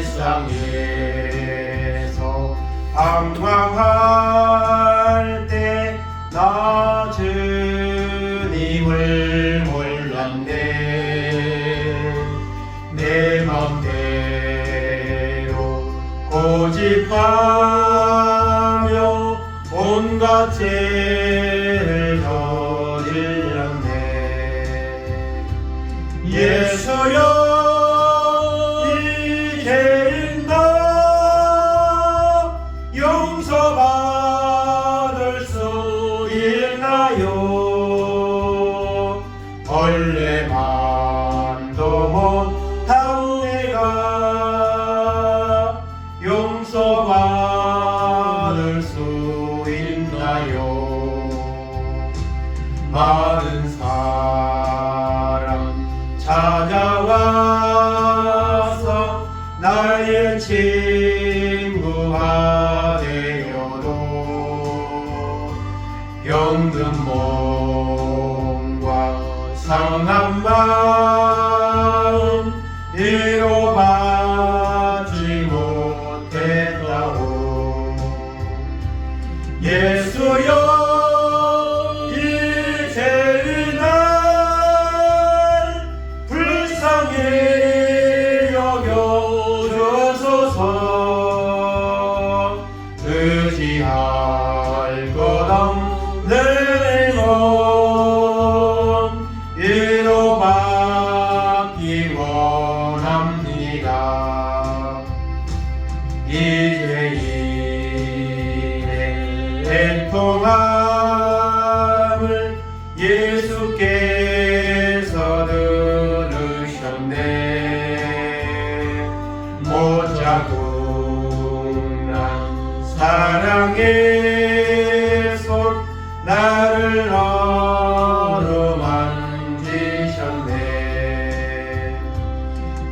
세상에서 방황할 때 나 주님을 몰랐네. 내 맘대로 고집하며 온갖 죄를 저질렀네. 예수여, 이제는 나 용서받을 수 있나요? 벌레만도 못한 내가 용서받을 수 있나요? 많은 사람 찾아와서 나의 친구가 되어도 병든 몸과 상한 마음 위로받지 못했다고. 예수여, 이제 날 불쌍히 여겨주소서. 의지할 것 없는 몸 위로받기 원합니다. 이제 일의 애통함을 예수께서 들으셨네. 못자국난 사랑의 손 나를 어루만지셨네.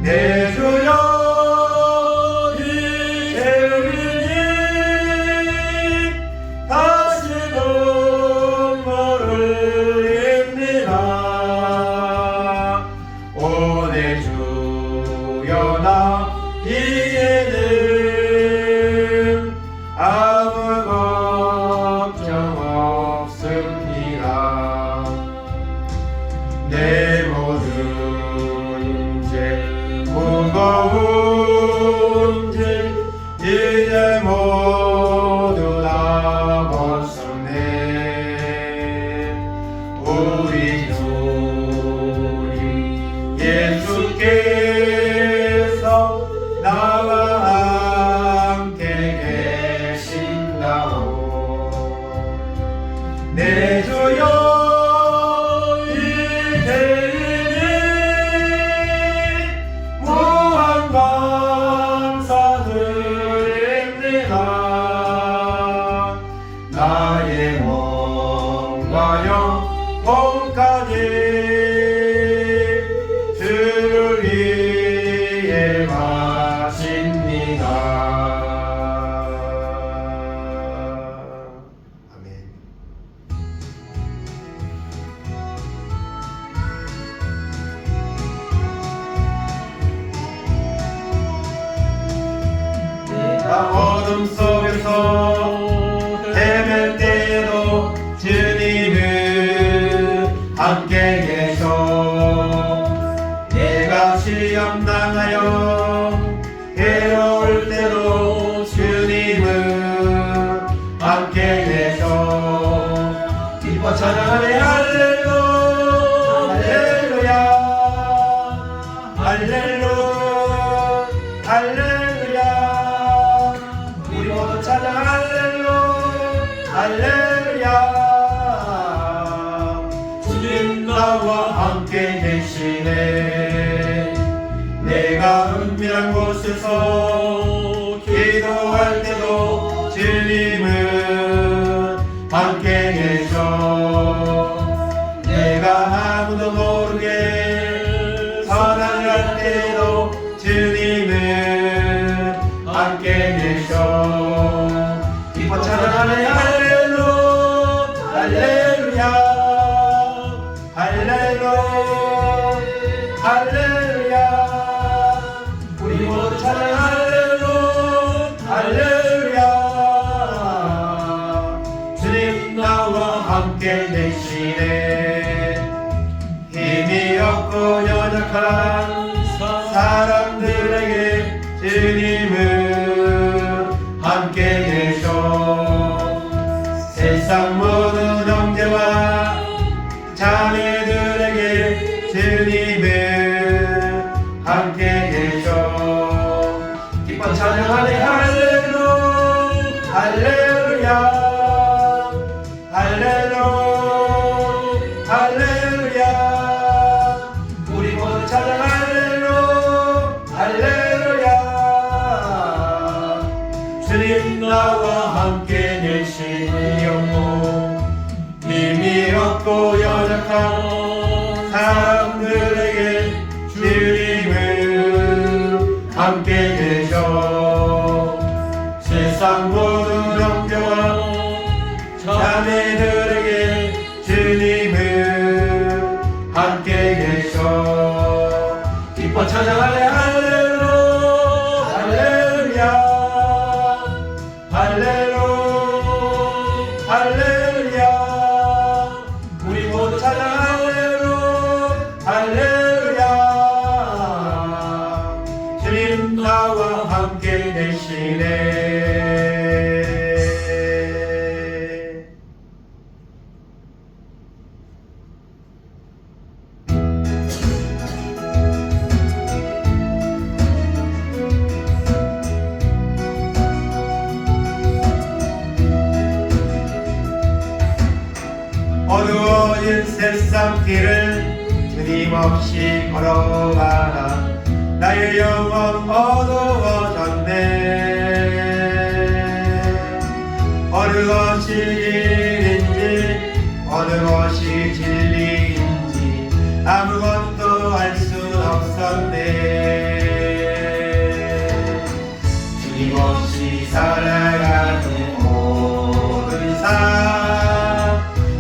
내 주여, 이제는 다시 눈물을 흘립니다. 오 내 주여, 나 이제는 아무 걱정 없습니다. 내 모든 죄 무거운 죄 이제 모두 다 벗었네. 우리 주님 예수께서 나와 함께 계신다고. 내 주여, 나의 몸과 영혼까지 주를 위해 마십니다. 아멘. 내가 어둠 속에서 헤맬 때에도 주님은 함께 계셔. 내가 시험 당하여 괴로울 때도 주님은 함께 계셔. 기뻐 찬양하네. 할렐루야, 할렐루야, 할렐루야. 우리 모두 찬양 할렐루야. 주님 나와 함께 계시네. 내가 은밀한 곳에서 기도할 때도 주님은 함께 계셔. 내가 아무도 모르게 선한 때도 주님은 함께 계셔. 기뻐 찬양하네. 할렐루야, 할렐루야, 할렐루야. 우리 모두 찬양하네. 나와 함께 계시네. 힘이 없고 연약한 사람들에게 주님은 함께 계셔. 세상 모든 형제와 자매들에게 주님은 함께 계셔. 기뻐 찬양하네. 할렐루야 할렐루야 할렐루야 할렐루야. 우리 모두 찬양 할렐루야 할렐루야. 주님 나와 함께 계시니 영혼. 힘이 없고 연약한 사람들에게 주님은 함께 계셔. 세상 모든 형제와 자매들에게 주님은 함께 계셔. 기뻐 찬양하네. 할렐루야 할렐루야 할렐루야 할렐루야. 우리 모두 찬양 할렐루야 할렐루야. 주님 나와 함께 계시네. 어두워진 세상 길을 주님 없이 걸어가다 나의 영혼 어두워졌네. 어느 것이 길인지 어느 것이 진리인지 아무것도 알 수 없었네. 주님 없이 살아가는 모든 삶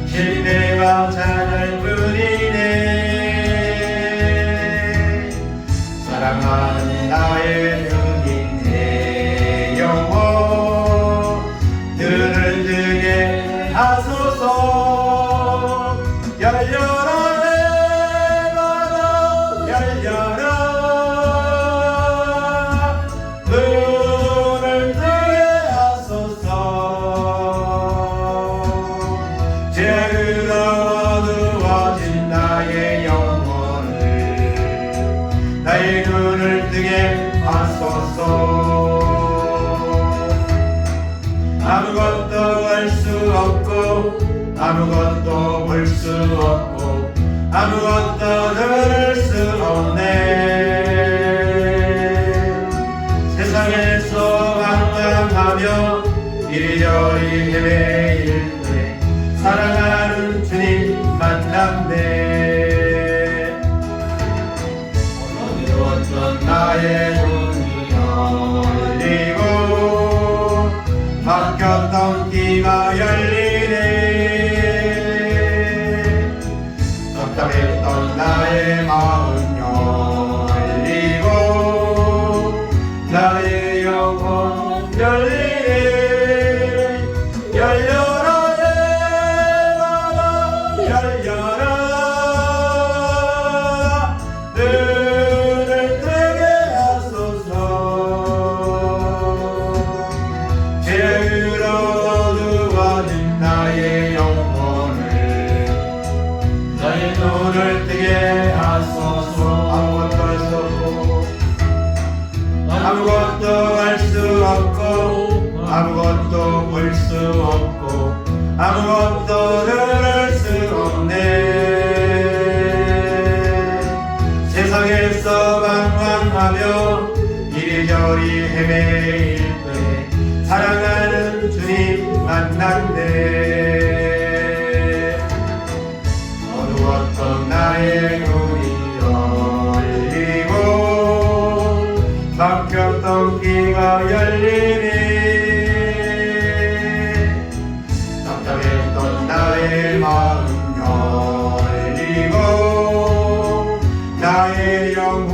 실패와 잔할뿐이네. 사랑하는 나의 주님 내 영혼 눈을 뜨게 하소서. 열려라 내 마음 열려라. 눈을 뜨게 하소서. 죄로 어두워진 나의 영혼을 나의 눈을 뜨게 하소서. 아무것도 알 수 없고 아무것도 볼 수 없고 아무것도 들을 수 없네. 세상에서 방황하며 이리저리 헤매일 때 사랑하는 주님 만났네. 어두웠던 나의 눈이 열리고 막혔던 귀가 열리네. 답답했던 나의 마음 열리고 나의 영혼 열리네. 열려라 내 마음 열려라. 눈을 뜨게 하소서. 죄로 어두워진 나의 영혼을 나의 눈을 뜨게 하소서. 아무것도 알 수 없고 아무것도 볼 수 없고 아무것도 들을 수 없네. 세상에서 방황하며 이리저리 헤매일 때 사랑하는 주님 만났네. 어두웠던 나의 눈이 열리고 막혔던 귀가 열리네. 답답했던 나의 마음 열리고 나의 영혼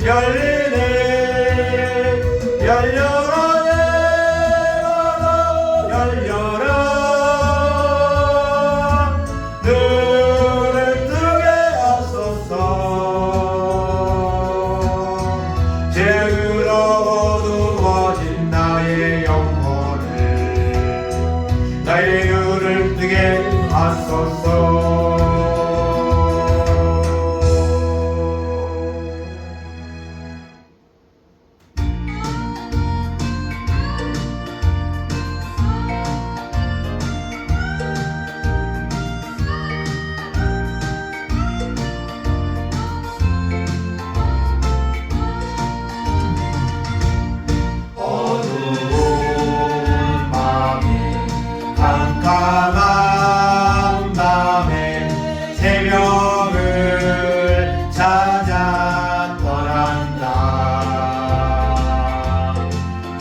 열리네. 열려 어두운 밤에 캄캄한 밤에 새벽을 찾아 떠난다.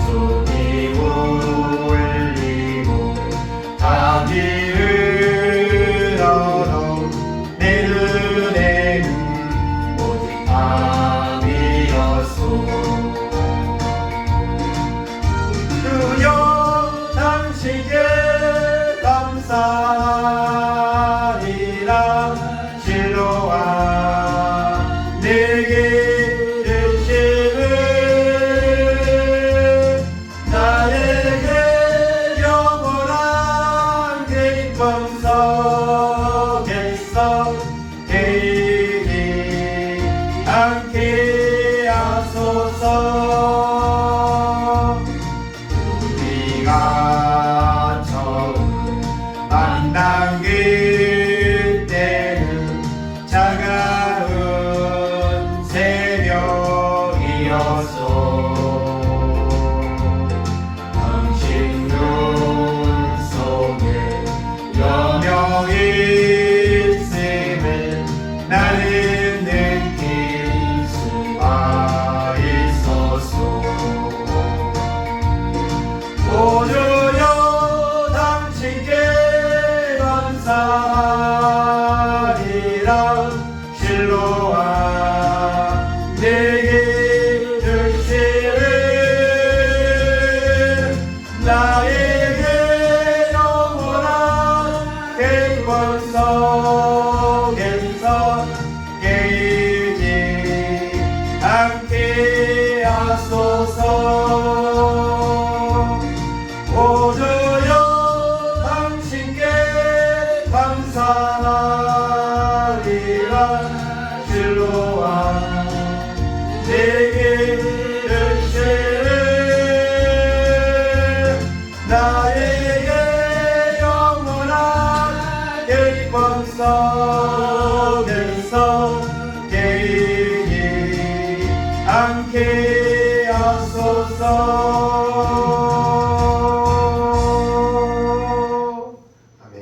숨이 울리고 답이 흘러도 내 눈에는 오직 밤이었소. 그저 당신께 감사하리라. 실로와 내게 주심을 나에게 영원한 기쁨 속에서 깨이지 않게 하소서. 우리가 처음 만난 그때는 차가운 새벽이었어. 당신 눈 속에 여명이 있음을 나는 느낄 수가 있었어. 오주여 당신께 감사하리라. 실로와 내게 주심을 나에게 영원한 기쁨 속에서 깨이지 않게 하소서. 오주여 당신께 감사하리라. 실로와 내게 주심을 나에게 영원한 기쁨 속에서 깨이지 않게 하소서. 아멘.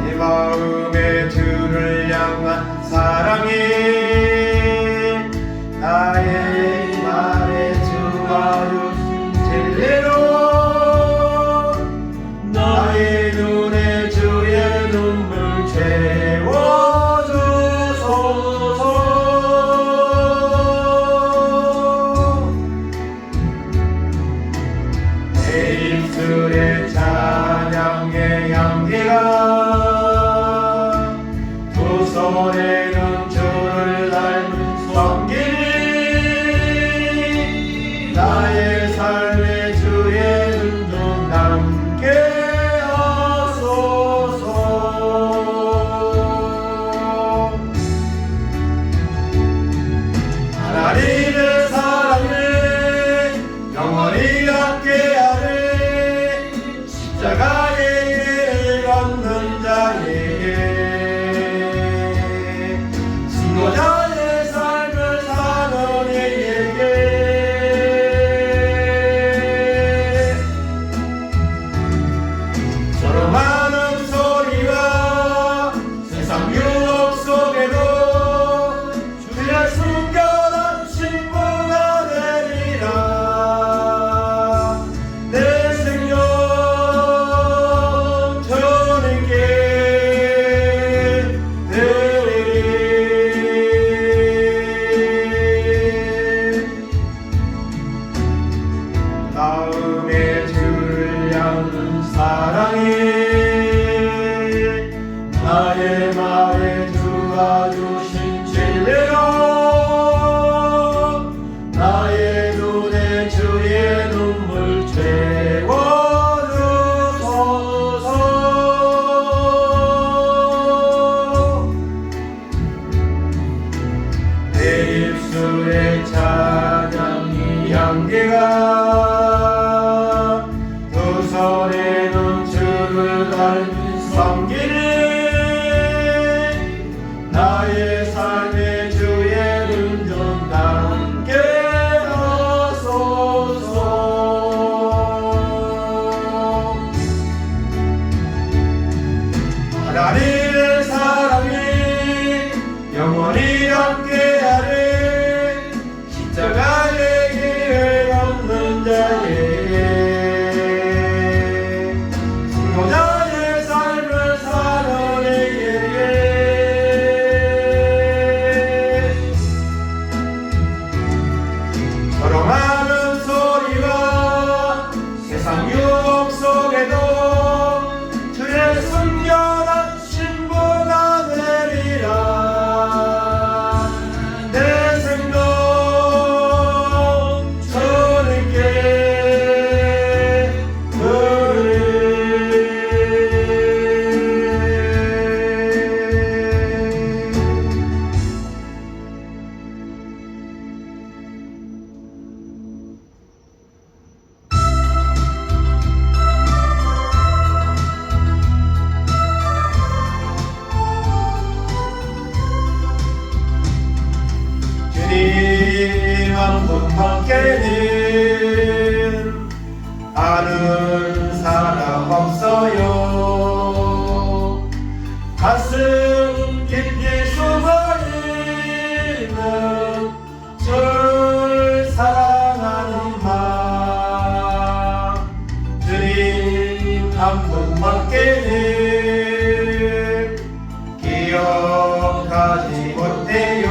내 마음에 주를 향한 나의 말에 주가 주신 진리로 나의 눈에 주의 눈물 채워주소서. 내 입술의 찬양이 향기가 두 손에는 주를 닮은 섬기리. 나의 삶의 주의 은전 함께 하소서. 하나님의 사랑이 영원히 함께하리. 십자가의 길을 걷는 자에게 승리자의 삶을 사는 이에게 조롱하는 소리와 세상 유혹 속에도 주의 순결한 신부가 되리라. 내 생각 주님께 드리. 주님 한 분밖에는 아는 사람 없어요. 가슴 깊이 숨어있는 주를 사랑하는 마음. 주님 한 분밖에는 기억하지 못해요.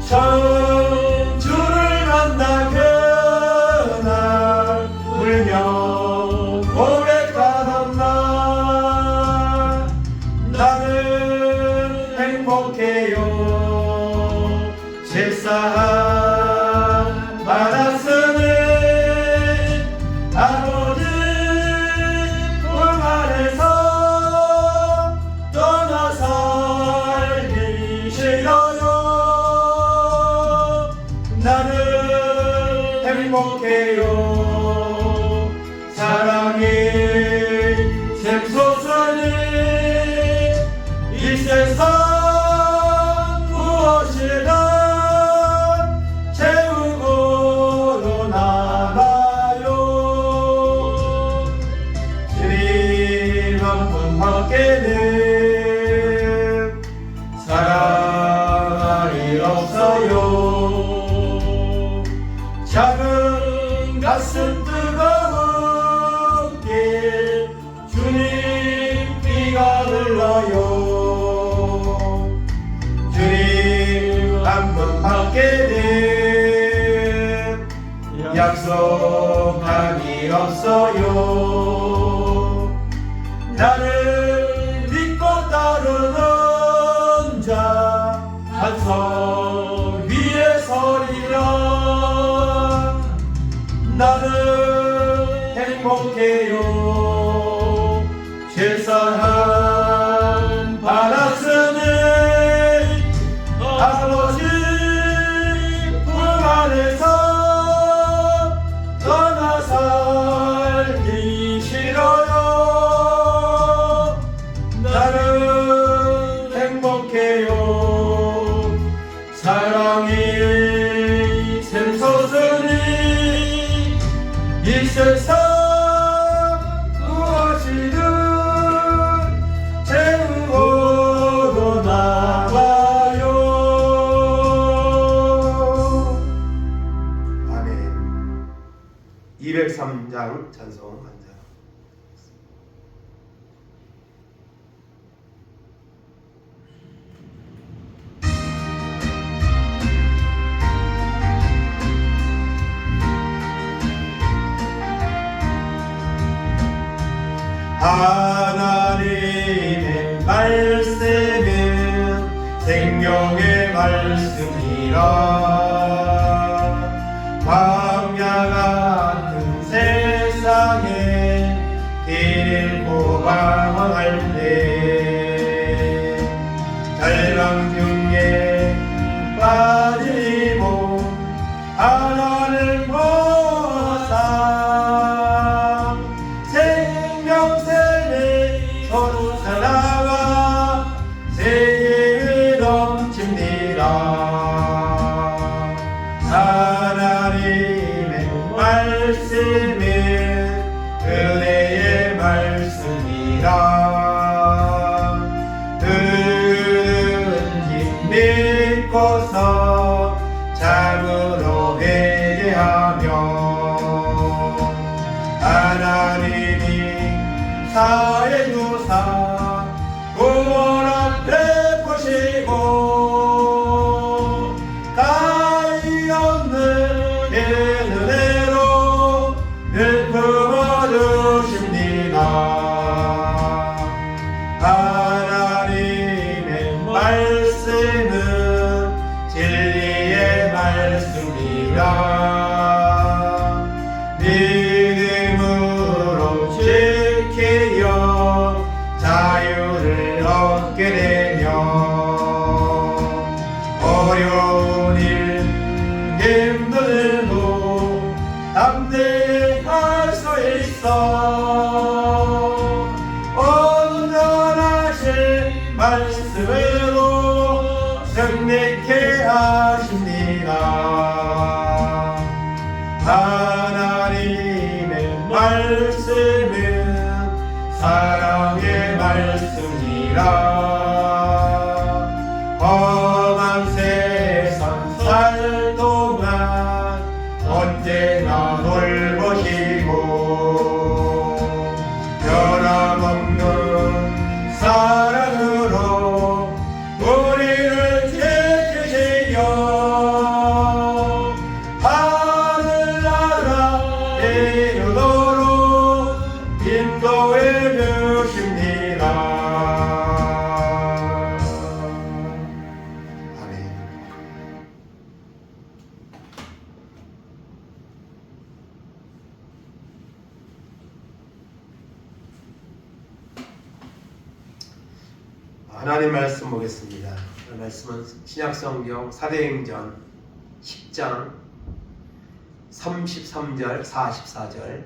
처음 주를 만나 그날 울며 고백하던 날 나는 행복해요. 제사한 받았으니 아버지 품 안에서 떠나 살기 싫어요. 나는 행복해요. 사랑이 샘솟으니 이 세상 무엇이든 채우고도 남아요. 주님 한 분밖에는 사랑이 없어요. 작은 가슴 뜨거운게 주님 피가 흘러요. 주님 한 분밖에는 약속함이 없어요. 나를 믿고 따르는 자 한성 위에 서리라. 나는 행복해요. 제사한 받았으니 아버지 품 안에서 떠나 살기 싫어요. 나는 행복해요. 사랑이 샘솟으니 이 세상 무엇이든 채우고도 남아요. 아멘. 203장 찬송 한장. 하나님 말씀은 생명의 말씀이라. 광야 같은 세상에 잃고 방황할 때 절망중에 빠진 몸 하나를 벗어 생명샘에 솟아나와 세계에 넘칩니다. 하나님의 말씀은 은혜의 말씀이라. 누구든지 믿고서 참으로 회개하며 하나님이 사해주사 구원 베푸시고 가히 없는 은혜로 늘 품어주십니다. 하나님의 말씀은 진리의 말씀이라. 믿음으로 지키려 자유를 얻게 되며 어려운 일 힘든 일도 담대히 할 수 있어. 온전하신 말씀으로 승리케 하십니다. 하나님의 말씀은 사랑의 말씀이라. 험한 세상 살 동안 언제나 돌보시고 변함없는 사랑으로 우리를 지키시며 하늘나라 이루도록 인도해 주십니다. 아멘. 하나님 말씀 보겠습니다. 그 말씀은 신약성경 사도행전 10장 33절 44절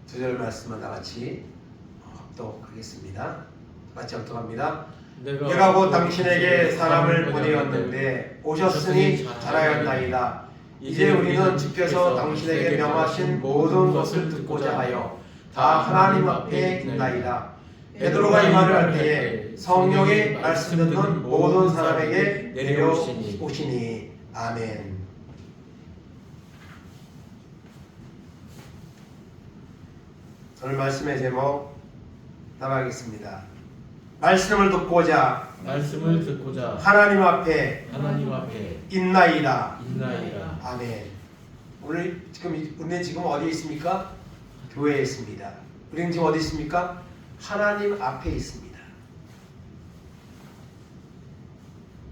두 절 말씀을 다같이 합독하겠습니다. 같이 합독합니다. 내가 곧 당신에게 사람을 보내었는데 오셨으니 잘하였나이다. 이제 우리는 주께서 당신에게 명하신 모든 것을 듣고자 하여 다 하나님 앞에 있나이다. 베드로가 이 말을 할 때에 성령의 말씀 듣는 모든 사람에게 내려오시니. 아멘. 오늘 말씀의 제목 나가겠습니다. 말씀을 듣고자 하나님 앞에 있나이다. 아멘. 오늘 우리는 지금 어디에 있습니까? 교회에 있습니다. 우리는 지금 어디 있습니까? 하나님 앞에 있습니다.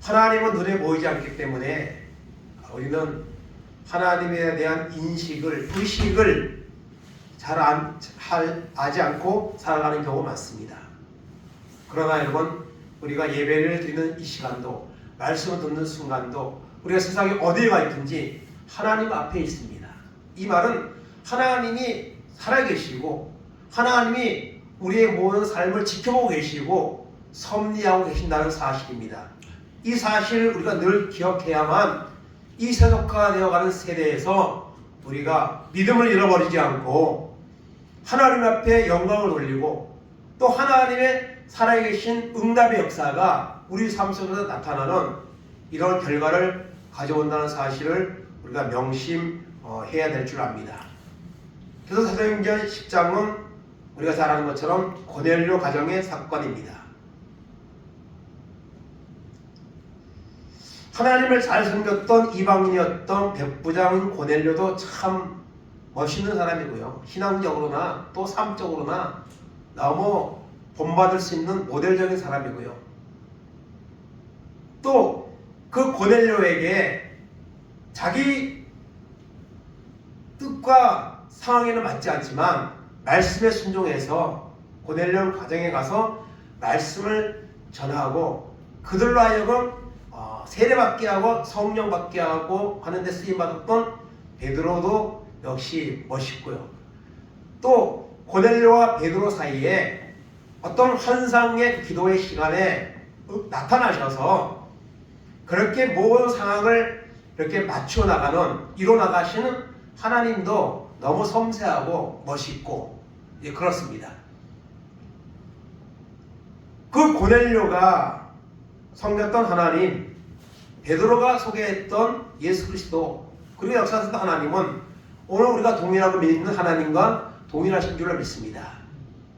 하나님은 눈에 보이지 않기 때문에 우리는 하나님에 대한 의식을 잘 하지 않고 살아가는 경우가 많습니다. 그러나 여러분, 우리가 예배를 드리는 이 시간도, 말씀을 듣는 순간도 우리가 세상에 어디에 가 있든지 하나님 앞에 있습니다. 이 말은 하나님이 살아계시고 하나님이 우리의 모든 삶을 지켜보고 계시고 섭리하고 계신다는 사실입니다. 이 사실을 우리가 늘 기억해야만 이 세속화되어가는 세대에서 우리가 믿음을 잃어버리지 않고 하나님 앞에 영광을 돌리고 또 하나님의 살아계신 응답의 역사가 우리 삶 속에서 나타나는 이런 결과를 가져온다는 사실을 우리가 명심해야 될 줄 압니다. 그래서 사도행전 10장은 우리가 잘 아는 것처럼 고넬료 가정의 사건입니다. 하나님을 잘 섬겼던 이방인이었던 백부장인 고넬료도 참 멋있는 사람이고요. 신앙적으로나 또 삶적으로나 너무 본받을 수 있는 모델적인 사람이고요. 또 그 고넬료에게 자기 뜻과 상황에는 맞지 않지만 말씀에 순종해서 고넬료 가정에 가서 말씀을 전하고 그들로 하여금 세례받게 하고 성령 받게 하고 하는 데 쓰임받았던 베드로도 역시 멋있고요. 또 고넬료와 베드로 사이에 어떤 환상의 그 기도의 시간에 나타나셔서 그렇게 모든 상황을 이렇게 맞춰 나가는 이뤄 나가시는 하나님도 너무 섬세하고 멋있고 그렇습니다. 그 고넬료가 섬겼던 하나님, 베드로가 소개했던 예수 그리스도, 그리고 역사에서 하나님은 오늘 우리가 동일하고 믿는 하나님과 동일하신 줄로 믿습니다.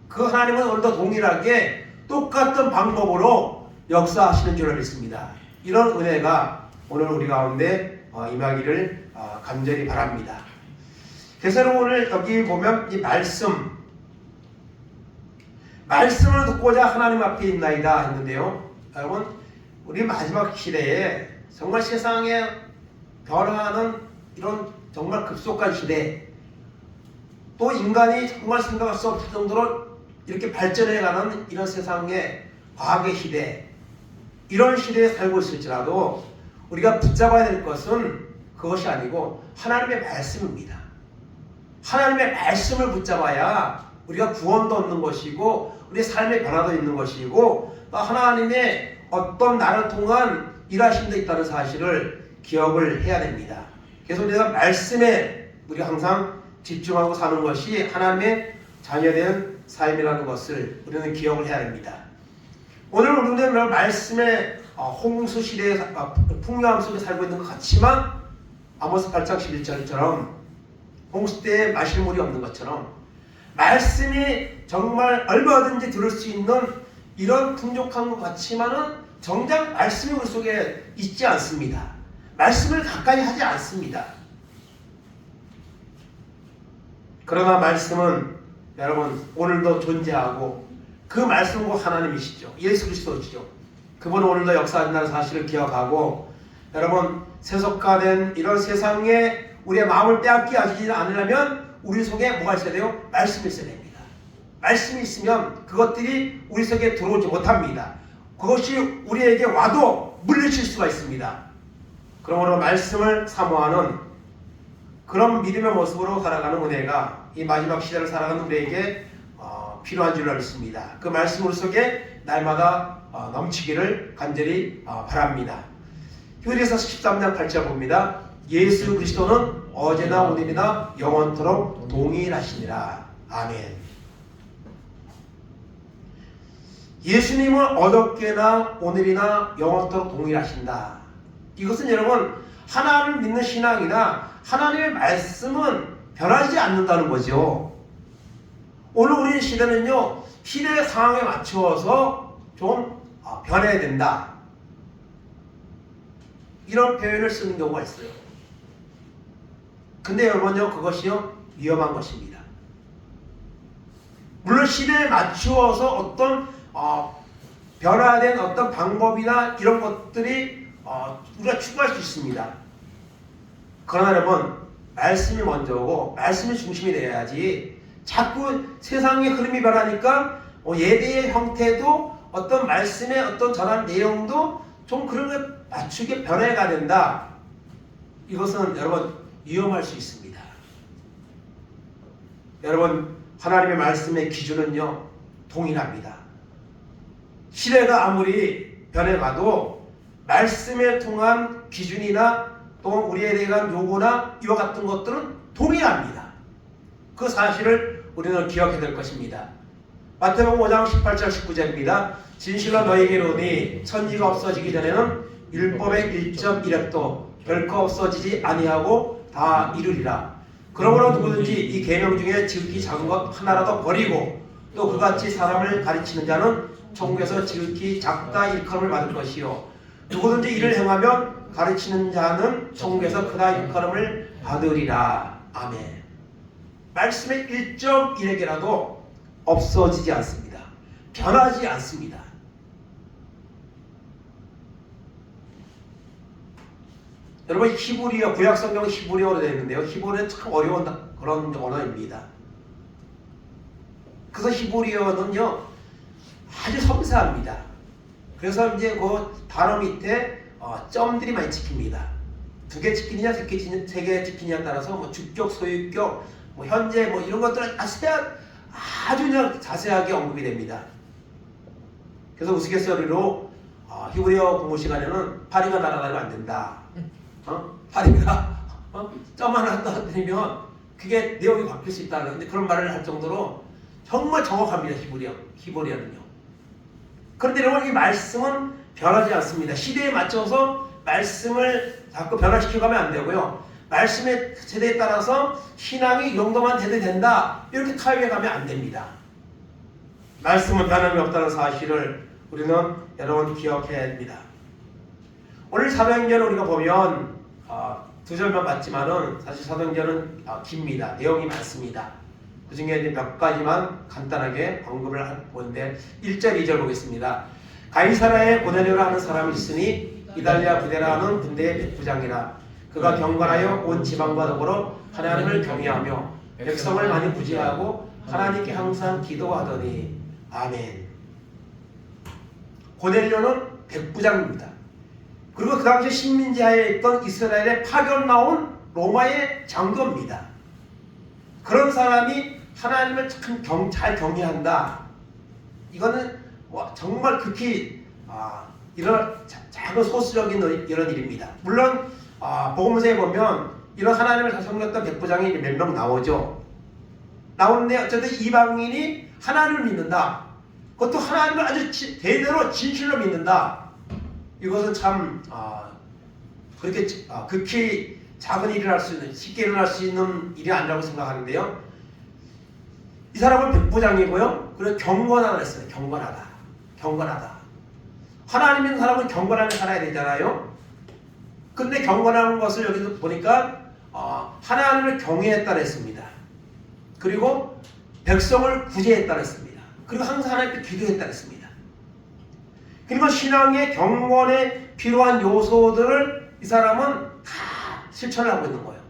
그 하나님은 오늘도 동일하게 똑같은 방법으로 역사하시는 줄로 믿습니다. 이런 은혜가 오늘 우리 가운데 임하기를 간절히 바랍니다. 그래서 오늘 여기 보면 이 말씀을 듣고자 하나님 앞에 있나이다 했는데요. 여러분, 우리 마지막 시대에 정말 세상에 변화하는 이런 정말 급속한 시대, 또 인간이 정말 생각할 수 없을 정도로 이렇게 발전해가는 이런 세상의 과학의 시대, 이런 시대에 살고 있을지라도 우리가 붙잡아야 될 것은 그것이 아니고 하나님의 말씀입니다. 하나님의 말씀을 붙잡아야 우리가 구원도 얻는 것이고 우리 삶의 변화도 있는 것이고 또 하나님의 어떤 나를 통한 일하심도 있다는 사실을 기억을 해야 됩니다. 그래서 우리가 말씀에 우리가 항상 집중하고 사는 것이 하나님의 자녀된 삶이라는 것을 우리는 기억을 해야 됩니다. 오늘 우리는 말씀의 홍수 시대에 풍요함 속에 살고 있는 것 같지만 아모스 8장 11절처럼 홍수 때에 마실 물이 없는 것처럼 말씀이 정말 얼마든지 들을 수 있는 이런 풍족한 것 같지만은 정작 말씀이 우리 속에 있지 않습니다. 말씀을 가까이 하지 않습니다. 그러나 말씀은 여러분 오늘도 존재하고 그 말씀은 하나님이시죠. 예수 그리스도시죠. 그분은 오늘도 역사한다는 사실을 기억하고 여러분 세속화된 이런 세상에 우리의 마음을 빼앗기 하지 않으려면 우리 속에 뭐가 있어야 돼요? 말씀이 있어야 됩니다. 말씀이 있으면 그것들이 우리 속에 들어오지 못합니다. 그것이 우리에게 와도 물리칠 수가 있습니다. 그러므로 말씀을 사모하는 그런 믿음의 모습으로 살아가는 은혜가 이 마지막 시대를 살아가는 우리에게 필요한 줄로 믿습니다. 그 말씀 우리 속에 날마다 넘치기를 간절히 바랍니다. 히브리서 13장 8절 봅니다. 예수 그리스도는 어제나 오늘이나 영원토록 동일하시니라. 아멘. 예수님은 어저께나 오늘이나 영원토록 동일하신다. 이것은 여러분 하나님을 믿는 신앙이나 하나님의 말씀은 변하지 않는다는 거죠. 오늘 우리 시대는요 시대의 상황에 맞추어서 좀 변해야 된다, 이런 표현을 쓰는 경우가 있어요. 근데 여러분요 그것이요 위험한 것입니다. 물론 시대에 맞추어서 어떤 변화된 어떤 방법이나 이런 것들이 우리가 추구할 수 있습니다. 그러나 여러분 말씀이 먼저고 말씀이 중심이 되어야지 자꾸 세상의 흐름이 변하니까 예배의 형태도 어떤 말씀의 어떤 전한 내용도 좀 그런 게 맞추게 변해가 된다. 이것은 여러분 위험할 수 있습니다. 여러분 하나님의 말씀의 기준은요 동일합니다. 시대가 아무리 변해가도 말씀에 통한 기준이나 또 우리에 대한 요구나 이와 같은 것들은 동일합니다. 그 사실을 우리는 기억해야 될 것입니다. 마태복음 5장 18절 19절입니다. 진실로 너희에게 이르노니 천지가 없어지기 전에는 율법의 1.1획도 결코 없어지지 아니하고 다 이루리라. 그러므로 누구든지 이 계명 중에 지극히 작은 것 하나라도 버리고 또 그같이 사람을 가르치는 자는 천국에서 지극히 작다 일컬음을 받을 것이요 누구든지 이를 행하면 가르치는 자는 천국에서 크다 일컬음을 받으리라. 아멘. 말씀의 1.1에게라도 없어지지 않습니다. 변하지 않습니다. 여러분, 히브리어, 구약성경은 히브리어로 되어 있는데요. 히브리어는 참 어려운 그런 언어입니다. 그래서 히브리어는요 아주 섬세합니다. 그래서 이제 그 단어 밑에 점들이 많이 찍힙니다. 2개 찍히느냐, 3개 찍히느냐에 따라서 뭐 주격, 소유격, 뭐 현재 뭐 이런 것들은 아주 그냥 자세하게 언급이 됩니다. 그래서 우스갯소리로 히브리어 공부 시간에는 파리가 날아다니면 안 된다. 파리가 점 하나 떠들면 그게 내용이 바뀔 수 있다는 그런 말을 할 정도로 정말 정확합니다. 히브리어는요. 그런데 여러분, 이 말씀은 변하지 않습니다. 시대에 맞춰서 말씀을 자꾸 변화시키고 가면 안 되고요. 말씀의 세대에 따라서 신앙이 이 정도만 돼도 된다, 이렇게 타협해 가면 안 됩니다. 말씀은 변함이 없다는 사실을 우리는 여러분 기억해야 합니다. 오늘 사도행전을 우리가 보면 2절만 봤지만은 사실 사도행전은 깁니다. 내용이 많습니다. 그 중에 이제 몇 가지만 간단하게 언급을 보는데 1절, 2절 보겠습니다. 가이사라에 고넬료라 하는 사람이 있으니 이달리아 부데라 하는 군대의 백부장이라. 그가 경건하여 온 지방과 더불어 하나님을 경외하며 백성을 많이 구제하고 하나님께 항상 기도하더니. 아멘. 고넬료는 백부장입니다. 그리고 그 당시 식민지하에 있던 이스라엘에 파견 나온 로마의 장교입니다. 그런 사람이 하나님을 참 잘 경외한다. 이거는 정말 극히 이런 작은 소수적인 이런 일입니다. 물론 복음서에 보면 이런 하나님을 잘 섬겼던 백부장이 몇 명 나오죠. 나오는데 어쨌든 이방인이 하나님을 믿는다. 그것도 하나님을 아주 대대로 진실로 믿는다. 이것은 참 그렇게 극히 작은 일을 할 수 있는, 쉽게 일어날 수 있는 일이 아니라고 생각하는데요. 이 사람은 백부장이고요. 그리고 경건하다 했어요. 경건하다. 하나님 믿는 사람은 경건하게 살아야 되잖아요. 근데 경건한 것을 여기서 보니까 하나님을 경외했다 했습니다. 그리고 백성을 구제했다 했습니다. 그리고 항상 하나님께 기도했다 했습니다. 그리고 신앙의 경건에 필요한 요소들을 이 사람은 다 실천을 하고 있는 거예요.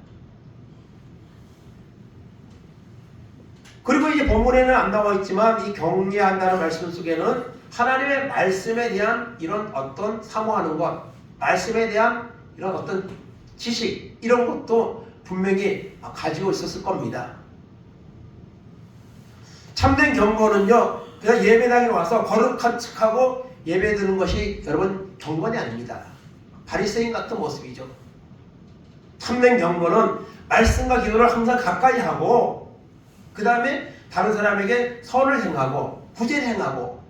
그리고 이제 본문에는 안 나와 있지만 이 경외한다는 말씀 속에는 하나님의 말씀에 대한 이런 어떤 사모하는 것, 말씀에 대한 이런 어떤 지식, 이런 것도 분명히 가지고 있었을 겁니다. 참된 경건은요, 그냥 예배당에 와서 거룩한 척하고 예배 드는 것이 여러분 경건이 아닙니다. 바리새인 같은 모습이죠. 참된 경건은 말씀과 기도를 항상 가까이 하고, 그 다음에 다른 사람에게 선을 행하고 구제를 행하고,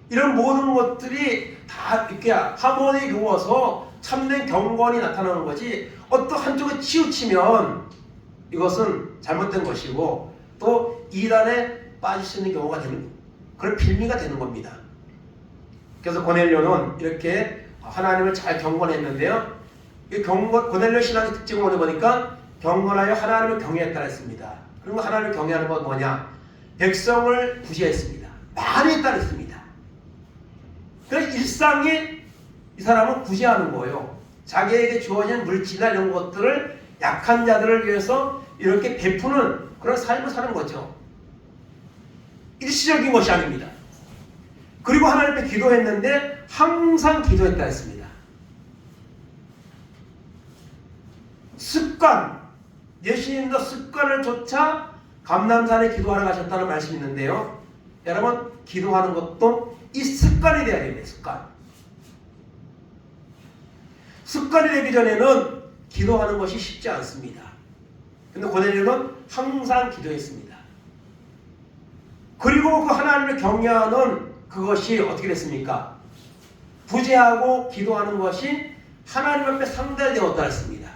이런 모든 것들이 다 이렇게 하모니에 이루어서 참된 경건이 나타나는 거지, 어떤 한쪽에 치우치면 이것은 잘못된 것이고 또 이단에 빠질 수 있는 경우가 되는, 그런 빌미가 되는 겁니다. 그래서 고넬료는 이렇게 하나님을 잘 경건했는데요. 이 고넬료 신앙의 특징을 보니까 경건하여 하나님을 경외했다 했습니다. 그리고 하나님을 경외하는 건 뭐냐? 백성을 구제했습니다. 많이 했다 했습니다. 그래서 일상에 이 사람은 구제하는 거예요. 자기에게 주어진 물질이나 이런 것들을 약한 자들을 위해서 이렇게 베푸는 그런 삶을 사는 거죠. 일시적인 것이 아닙니다. 그리고 하나님께 기도했는데 항상 기도했다 했습니다. 습관, 예수님도 습관을 좇아 감람산에 기도하러 가셨다는 말씀이 있는데요. 여러분, 기도하는 것도 이 습관이 돼야 됩니다. 습관이 되기 전에는 기도하는 것이 쉽지 않습니다. 근데 고넬료는 항상 기도했습니다. 그리고 그 하나님을 경외하는 그것이 어떻게 됐습니까? 부재하고 기도하는 것이 하나님 앞에 상달되었다 했습니다.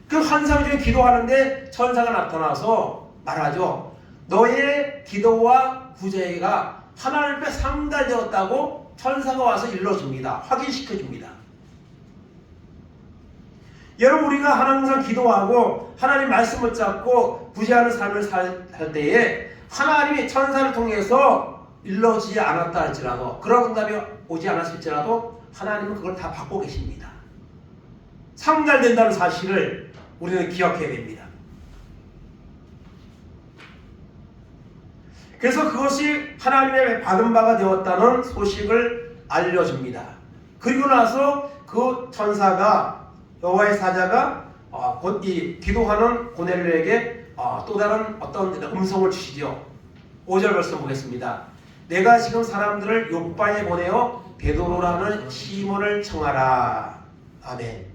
그 환상 중에 기도하는데 천사가 나타나서 말하죠. 너의 기도와 구제가 하나님 앞에 상달되었다고 천사가 와서 일러줍니다. 확인시켜줍니다. 여러분 우리가 항상 기도하고 하나님 말씀 붙잡고 구제하는 삶을 살 때에 하나님이 천사를 통해서 일러지지 않았다 할지라도 그런 응답이 오지 않았을지라도 하나님은 그걸 다 받고 계십니다. 상달된다는 사실을 우리는 기억해야 됩니다. 그래서 그것이 하나님의 받은 바가 되었다는 소식을 알려줍니다. 그리고 나서 그 천사가 여호와의 사자가 이 기도하는 고넬료에게 또 다른 어떤 음성을 주시죠. 5절 벌써 보겠습니다. 내가 지금 사람들을 욥바에 보내어 베드로라는 시몬을 청하라. 아멘.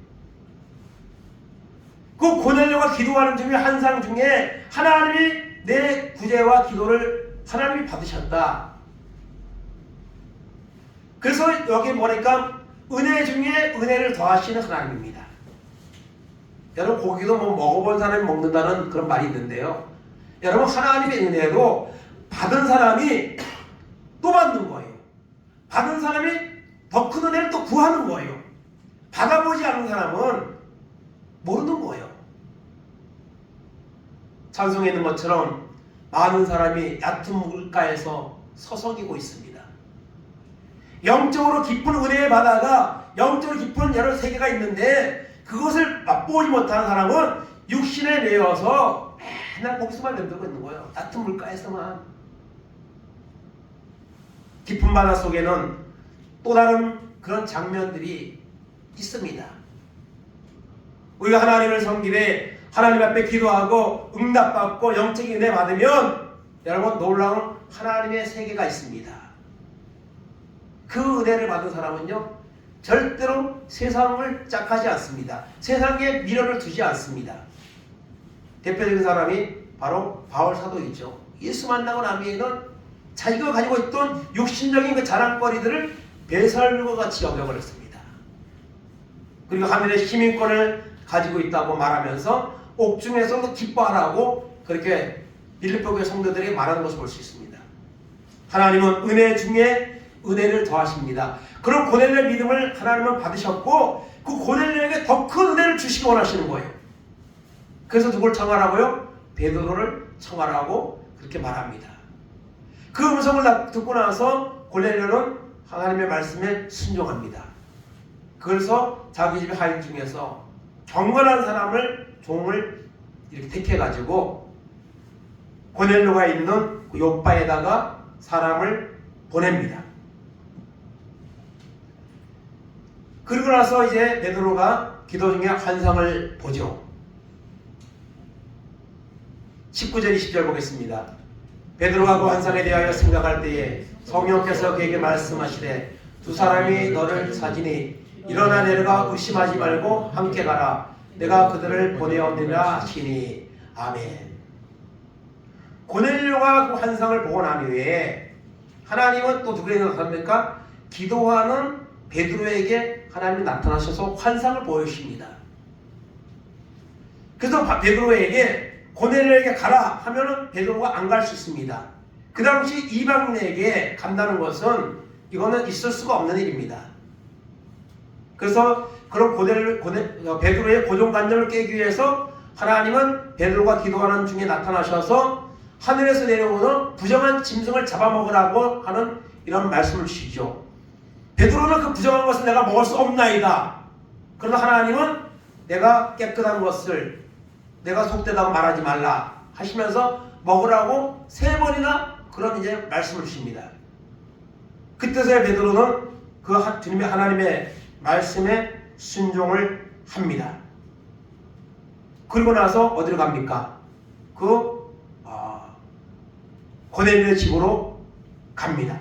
그 고넬료가 기도하는 중에 한상 중에 하나님이 내 구제와 기도를 하나님이 받으셨다. 그래서 여기 보니까 은혜 중에 은혜를 더하시는 하나님입니다. 여러분 고기도 뭐 먹어본 사람이 먹는다는 그런 말이 있는데요. 여러분 하나님의 은혜로 받은 사람이 또 받는 거예요. 받은 사람이 더 큰 은혜를 또 구하는 거예요. 받아보지 않은 사람은 모르는 거예요. 찬송에 있는 것처럼 많은 사람이 얕은 물가에서 서성이고 있습니다. 영적으로 깊은 은혜의 바다가 영적으로 깊은 여러 세계가 있는데 그것을 맛보지 못하는 사람은 육신에 매여서 맨날 거기서만 맴돌고 있는 거예요. 얕은 물가에서만. 깊은 바다 속에는 또 다른 그런 장면들이 있습니다. 우리가 하나님을 섬기되 하나님 앞에 기도하고 응답받고 영적인 은혜 받으면 여러분 놀라운 하나님의 세계가 있습니다. 그 은혜를 받은 사람은요 절대로 세상을 짝하지 않습니다. 세상에 미련을 두지 않습니다. 대표적인 사람이 바로 바울 사도이죠. 예수 만나고 나면은 자기가 가지고 있던 육신적인 그 자랑거리들을 배설물과 같이 여겨버렸습니다. 그리고 하늘의 시민권을 가지고 있다고 말하면서 옥중에서도 기뻐하라고 그렇게 빌립보교회 성도들에게 말하는 것을 볼 수 있습니다. 하나님은 은혜 중에 은혜를 더하십니다. 그런 고넬료의 믿음을 하나님은 받으셨고 그 고넬료에게 더 큰 은혜를 주시기 원하시는 거예요. 그래서 누굴 청하라고요? 베드로를 청하라고 그렇게 말합니다. 그 음성을 듣고 나서 고넬료는 하나님의 말씀에 순종합니다. 그래서 자기 집 하인 중에서 경건한 사람을 종을 이렇게 택해가지고 고넬료가 있는 그 욥바에다가 사람을 보냅니다. 그리고 나서 이제 베드로가 기도 중에 환상을 보죠. 19절 20절 보겠습니다. 베드로가 그 환상에 대하여 생각할 때에 성령께서 그에게 말씀하시되 두 사람이 너를 사지니 일어나 내려가 의심하지 말고 함께 가라. 내가 그들을 보내었느니라 하시니. 아멘. 고넬료가 그 환상을 보고 난 후에 하나님은 또 누구에게 나타납니까? 기도하는 베드로에게 하나님이 나타나셔서 환상을 보여주십니다. 그래서 베드로에게 고넬료에게 가라 하면은 베드로가 안 갈 수 있습니다. 그 당시 이방인에게 간다는 것은 이거는 있을 수가 없는 일입니다. 그래서 그런 베드로의 고정관념을 깨기 위해서 하나님은 베드로가 기도하는 중에 나타나셔서 하늘에서 내려오는 부정한 짐승을 잡아먹으라고 하는 이런 말씀을 주시죠. 베드로는 그 부정한 것을 내가 먹을 수 없나이다. 그러나 하나님은 내가 깨끗한 것을 내가 속되다고 말하지 말라 하시면서 먹으라고 3번이나 그런 이제 말씀을 주십니다. 그때서야 베드로는 그 주님의 하나님의 말씀에 순종을 합니다. 그리고 나서 어디로 갑니까? 고넬료의 집으로 갑니다.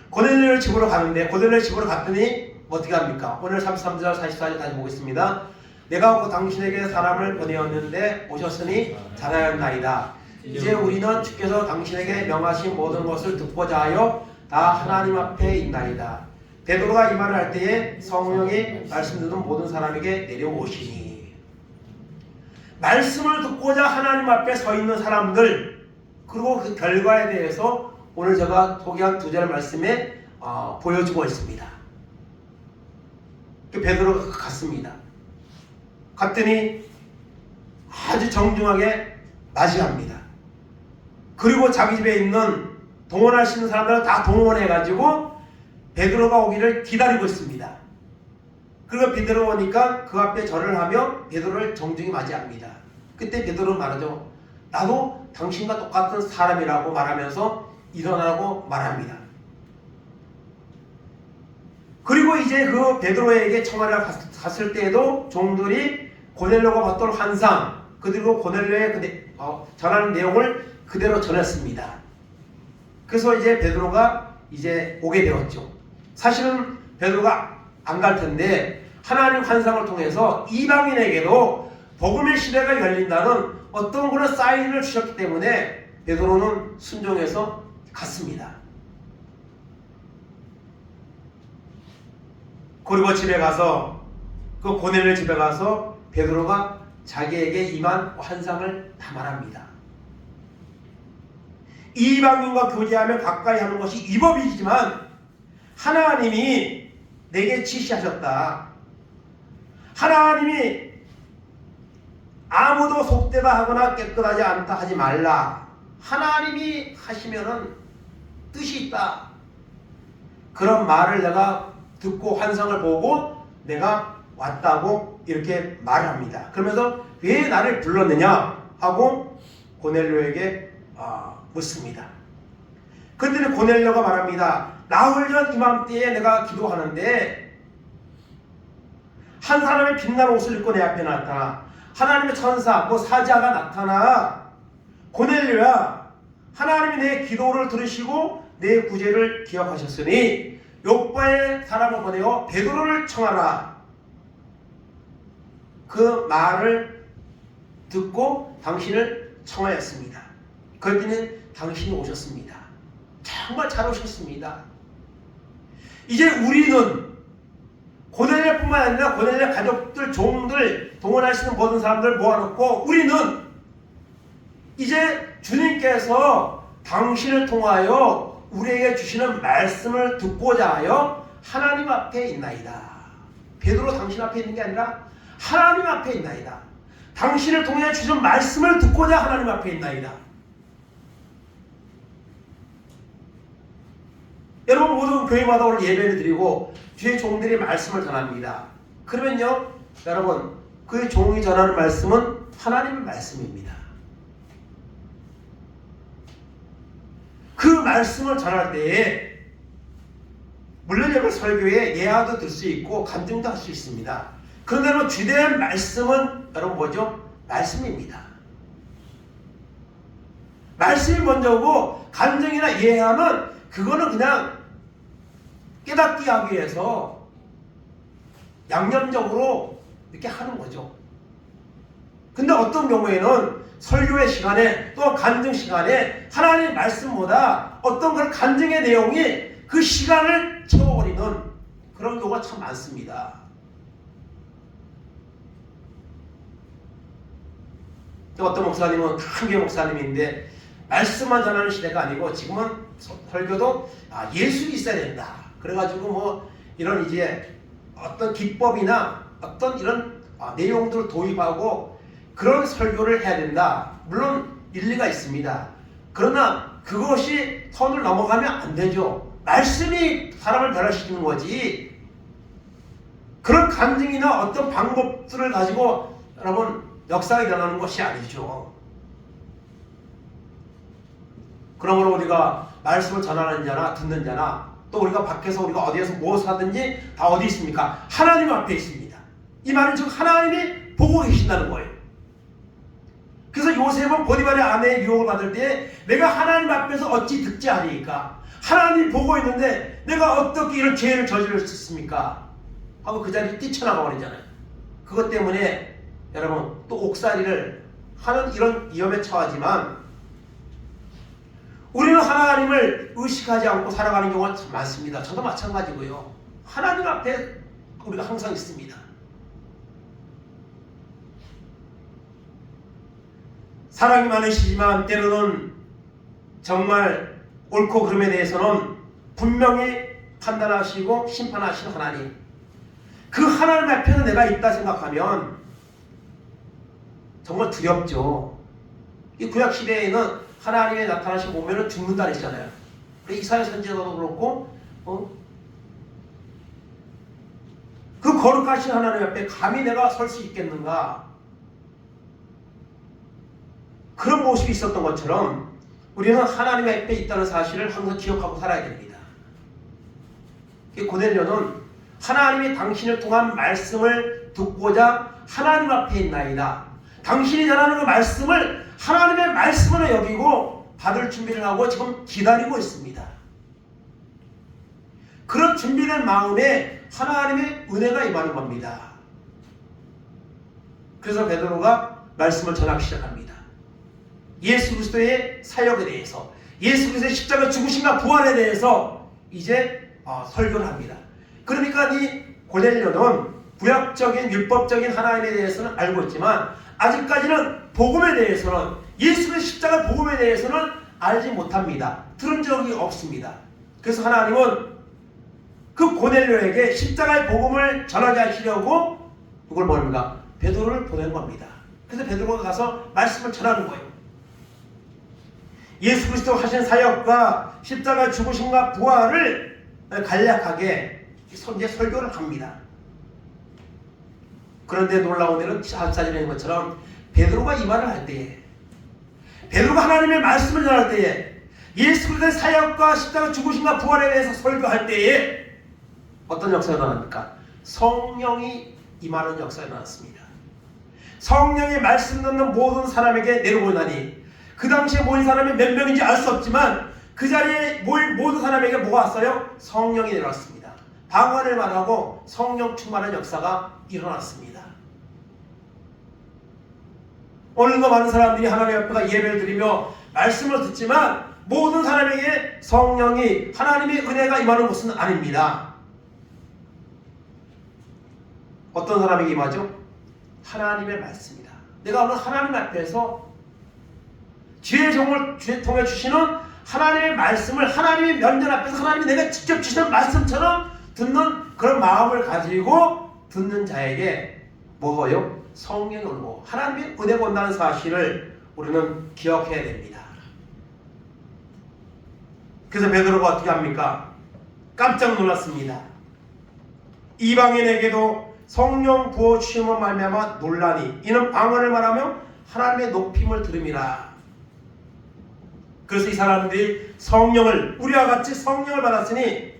고넬료의 집으로 가는데 고넬료의 집으로 갔더니 어떻게 합니까? 오늘 33절 44절 다시 보겠습니다. 내가 당신에게 사람을 보내었는데 오셨으니 잘하였나이다. 이제 우리는 주께서 당신에게 명하신 모든 것을 듣고자 하여 다 하나님 앞에 있나이다. 베드로가 이 말을 할 때에 성령이 말씀 듣는 모든 사람에게 내려오시니. 말씀을 듣고자 하나님 앞에 서 있는 사람들, 그리고 그 결과에 대해서 오늘 제가 소개한 2절 말씀에 보여주고 있습니다. 베드로가 갔습니다. 갔더니 아주 정중하게 맞이합니다. 그리고 자기 집에 있는 동원할 수 있는 사람들을 다 동원해가지고 베드로가 오기를 기다리고 있습니다. 그리고 베드로 오니까 그 앞에 절을 하며 베드로를 정중히 맞이합니다. 그때 베드로는 말하죠. 나도 당신과 똑같은 사람이라고 말하면서 일어나라고 말합니다. 그리고 이제 그 베드로에게 청하러 갔을 때에도 종들이 고넬료가 봤던 환상, 그리고 고넬료의 전하는 내용을 그대로 전했습니다. 그래서 이제 베드로가 이제 오게 되었죠. 사실은 베드로가 안 갈 텐데 하나님 환상을 통해서 이방인에게도 복음의 시대가 열린다는 어떤 그런 사인을 주셨기 때문에 베드로는 순종해서 갔습니다. 그리고 집에 가서 그 고넬료 집에 가서 베드로가 자기에게 임한 환상을 다 말합니다. 이방인과 교제하며 가까이 하는 것이 이법이지만 하나님이 내게 지시하셨다. 하나님이 아무도 속되다 하거나 깨끗하지 않다 하지 말라. 하나님이 하시면은 뜻이 있다. 그런 말을 내가 듣고 환상을 보고 내가 왔다고 이렇게 말을 합니다. 그러면서 왜 나를 불렀느냐 하고 고넬료에게 묻습니다. 그랬더니 고넬료가 말합니다. 나흘 전 이맘때에 내가 기도하는데 한 사람이 빛난 옷을 입고 내 앞에 나타나 하나님의 천사, 사자가 나타나 고넬료야, 하나님이 내 기도를 들으시고 내 구제를 기억하셨으니 요빠의 사람을 보내어 베드로를 청하라. 그 말을 듣고 당신을 청하였습니다. 그랬더니 당신이 오셨습니다. 정말 잘 오셨습니다. 이제 우리는 고넬료뿐만 아니라 고넬료 가족들, 종들, 동원할 수 있는 모든 사람들 모아놓고 우리는 이제 주님께서 당신을 통하여 우리에게 주시는 말씀을 듣고자 하여 하나님 앞에 있나이다. 베드로 당신 앞에 있는 게 아니라 하나님 앞에 있나이다. 당신을 통해 주신 말씀을 듣고자 하나님 앞에 있나이다. 여러분 모두 교회마다 오늘 예배를 드리고 주의 종들이 말씀을 전합니다. 그러면요 여러분 그 종이 전하는 말씀은 하나님의 말씀입니다. 그 말씀을 전할 때에 물론 여러분 설교에 예화도 들 수 있고 간증도 할 수 있습니다. 그런데 주된 말씀은 여러분 뭐죠? 말씀입니다. 말씀이 먼저고 간증이나 예화는 그거는 그냥 깨닫게 하기 위해서 양념적으로 이렇게 하는 거죠. 근데 어떤 경우에는 설교의 시간에 또 간증 시간에 하나님의 말씀보다 어떤 그런 간증의 내용이 그 시간을 채워버리는 그런 경우가 참 많습니다. 어떤 목사님은 큰 교회 목사님인데 말씀만 전하는 시대가 아니고 지금은 설교도 예술이 있어야 된다. 그래가지고 뭐 이런 이제 어떤 기법이나 어떤 이런 내용들을 도입하고 그런 설교를 해야 된다. 물론 일리가 있습니다. 그러나 그것이 선을 넘어가면 안 되죠. 말씀이 사람을 변화시키는 거지. 그런 간증이나 어떤 방법들을 가지고 여러분 역사가 일어나는 것이 아니죠. 그러므로 우리가 말씀을 전하는 자나 듣는 자나 또 우리가 밖에서 우리가 어디에서 무엇을 하든지 다 어디 있습니까? 하나님 앞에 있습니다. 이 말은 즉 하나님이 보고 계신다는 거예요. 그래서 요셉은 보디발의 아내의 유혹을 받을 때 내가 하나님 앞에서 어찌 듣지 않으니까 하나님이 보고 있는데 내가 어떻게 이런 죄를 저지를 수 있습니까? 하고 그 자리에 뛰쳐나가 버리잖아요. 그것 때문에 여러분 또 옥살이를 하는 이런 위험에 처하지만 우리는 하나님을 의식하지 않고 살아가는 경우가 참 많습니다. 저도 마찬가지고요. 하나님 앞에 우리가 항상 있습니다. 사랑이 많으시지만 때로는 정말 옳고 그름에 대해서는 분명히 판단하시고 심판하시는 하나님. 그 하나님 앞에서 내가 있다 생각하면 정말 두렵죠. 이 구약 시대에는 하나님의 나타나신 보면은 죽는다 그랬잖아요. 이사야 선지자도 그렇고, 그 거룩하신 하나님 앞에 감히 내가 설 수 있겠는가? 그런 모습이 있었던 것처럼 우리는 하나님 앞에 있다는 사실을 항상 기억하고 살아야 됩니다. 고넬료는 하나님이 당신을 통한 말씀을 듣고자 하나님 앞에 있나이다. 당신이 전하는 그 말씀을 하나님의 말씀으로 여기고 받을 준비를 하고 지금 기다리고 있습니다. 그런 준비된 마음에 하나님의 은혜가 임하는 겁니다. 그래서 베드로가 말씀을 전하기 시작합니다. 예수 그리스도의 사역에 대해서, 예수 그리스도의 십자가 죽으심과 부활에 대해서 이제 설교를 합니다. 그러니까 이 고넬료는 구약적인 율법적인 하나님에 대해서는 알고 있지만 아직까지는 복음에 대해서는, 예수 그리스도의 십자가 복음에 대해서는 알지 못합니다. 들은 적이 없습니다. 그래서 하나님은 그 고넬료에게 십자가의 복음을 전하게 하시려고 누굴 보냅니까? 베드로를 보낸 겁니다. 그래서 베드로가 가서 말씀을 전하는 거예요. 예수 그리스도 하신 사역과 십자가 죽으심과 부활을 간략하게 이제 설교를 합니다. 그런데 놀라운 일은 14절에 있는 것처럼 베드로가 이 말을 할 때에, 베드로가 하나님의 말씀을 전할 때에, 예수 그리스도의 사역과 십자가 죽으심과 부활에 대해서 설교할 때에 어떤 역사가 일어납니까? 성령이 임하는 역사가 일어났습니다. 성령의 말씀 듣는 모든 사람에게 내려오나니, 그 당시에 모인 사람이 몇 명인지 알 수 없지만 그 자리에 모인 모든 사람에게 뭐가 왔어요? 성령이 내려왔습니다. 방언을 말하고 성령 충만한 역사가 일어났습니다. 오늘도 많은 사람들이 하나님 앞에가 예배를 드리며 말씀을 듣지만 모든 사람에게 성령이, 하나님의 은혜가 임하는 것은 아닙니다. 어떤 사람에게 임하죠? 하나님의 말씀이다. 내가 오늘 하나님 앞에서 주의 종을 통해 주시는 하나님의 말씀을 하나님의 면전 앞에서 하나님이 내가 직접 주시는 말씀처럼 듣는 그런 마음을 가지고 듣는 자에게 뭐예요? 성령이 오고 하나님의 은혜가 온다는 사실을 우리는 기억해야 됩니다. 그래서 베드로가 어떻게 합니까? 깜짝 놀랐습니다. 이방인에게도 성령 부어 주심으로 말미암아 놀라니 이는 방언을 말하며 하나님의 높임을 들음이라. 그래서 이 사람들이 성령을, 우리와 같이 성령을 받았으니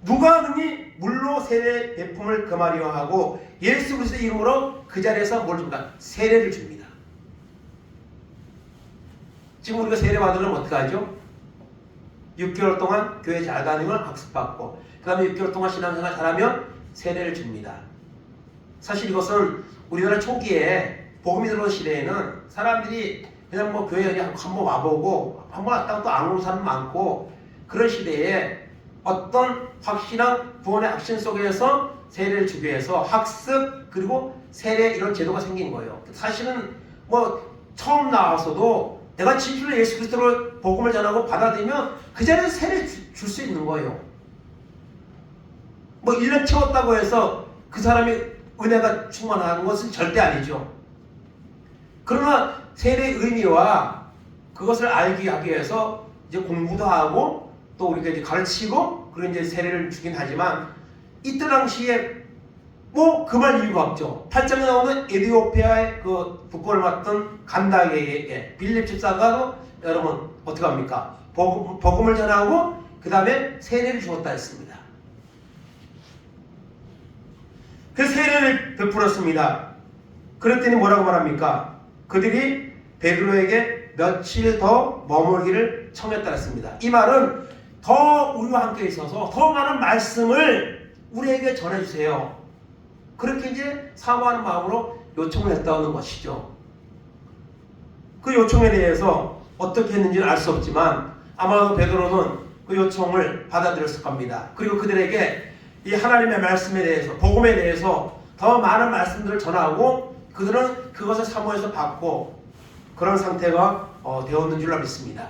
누가 능히 물로 세례 베품을 금하려 하고 예수 그리스도의 이름으로 그 자리에서 뭘 줍니까? 세례를 줍니다. 지금 우리가 세례 받으려면 어떻게 하죠? 6개월 동안 교회 잘 다니면 학습받고 그 다음에 6개월 동안 신앙생활 잘하면 세례를 줍니다. 사실 이것은 우리나라 초기에 복음이 들어온 시대에는 사람들이 그냥 뭐 교회에 한번 와보고 한번 왔다가 또 안 오는 사람 많고 그런 시대에 어떤 확실한 구원의 확신 속에서 세례를 주기 위해서 학습 그리고 세례 이런 제도가 생긴 거예요. 사실은 뭐 처음 나와서도 내가 진실로 예수 그리스도로 복음을 전하고 받아들이면 그 자리에서 세례 줄 수 있는 거예요. 뭐 1년 채웠다고 해서 그 사람이 은혜가 충만한 것은 절대 아니죠. 그러나 세례의 의미와 그것을 알기 하기 위해서 이제 공부도 하고 또 우리가 이제 가르치고 그런 이제 세례를 주긴 하지만 이때 당시에 뭐 그만 이유가 없죠. 8장에 나오는 에디오피아의 그 국권을 맡던 간다게에게 빌립 집사가 여러분 어떻게 합니까? 복음을 전하고 그 다음에 세례를 주었다 했습니다. 그 세례를 베풀었습니다. 그랬더니 뭐라고 말합니까? 그들이 베드로에게 며칠 더 머물기를 청했다 했습니다. 이 말은 더 우리와 함께 있어서 더 많은 말씀을 우리에게 전해주세요. 그렇게 이제 사모하는 마음으로 요청을 했다는 것이죠. 그 요청에 대해서 어떻게 했는지는 알 수 없지만 아마도 베드로는 그 요청을 받아들였을 겁니다. 그리고 그들에게 이 하나님의 말씀에 대해서, 복음에 대해서 더 많은 말씀들을 전하고 그들은 그것을 사모해서 받고 그런 상태가 되었는 줄로 믿습니다.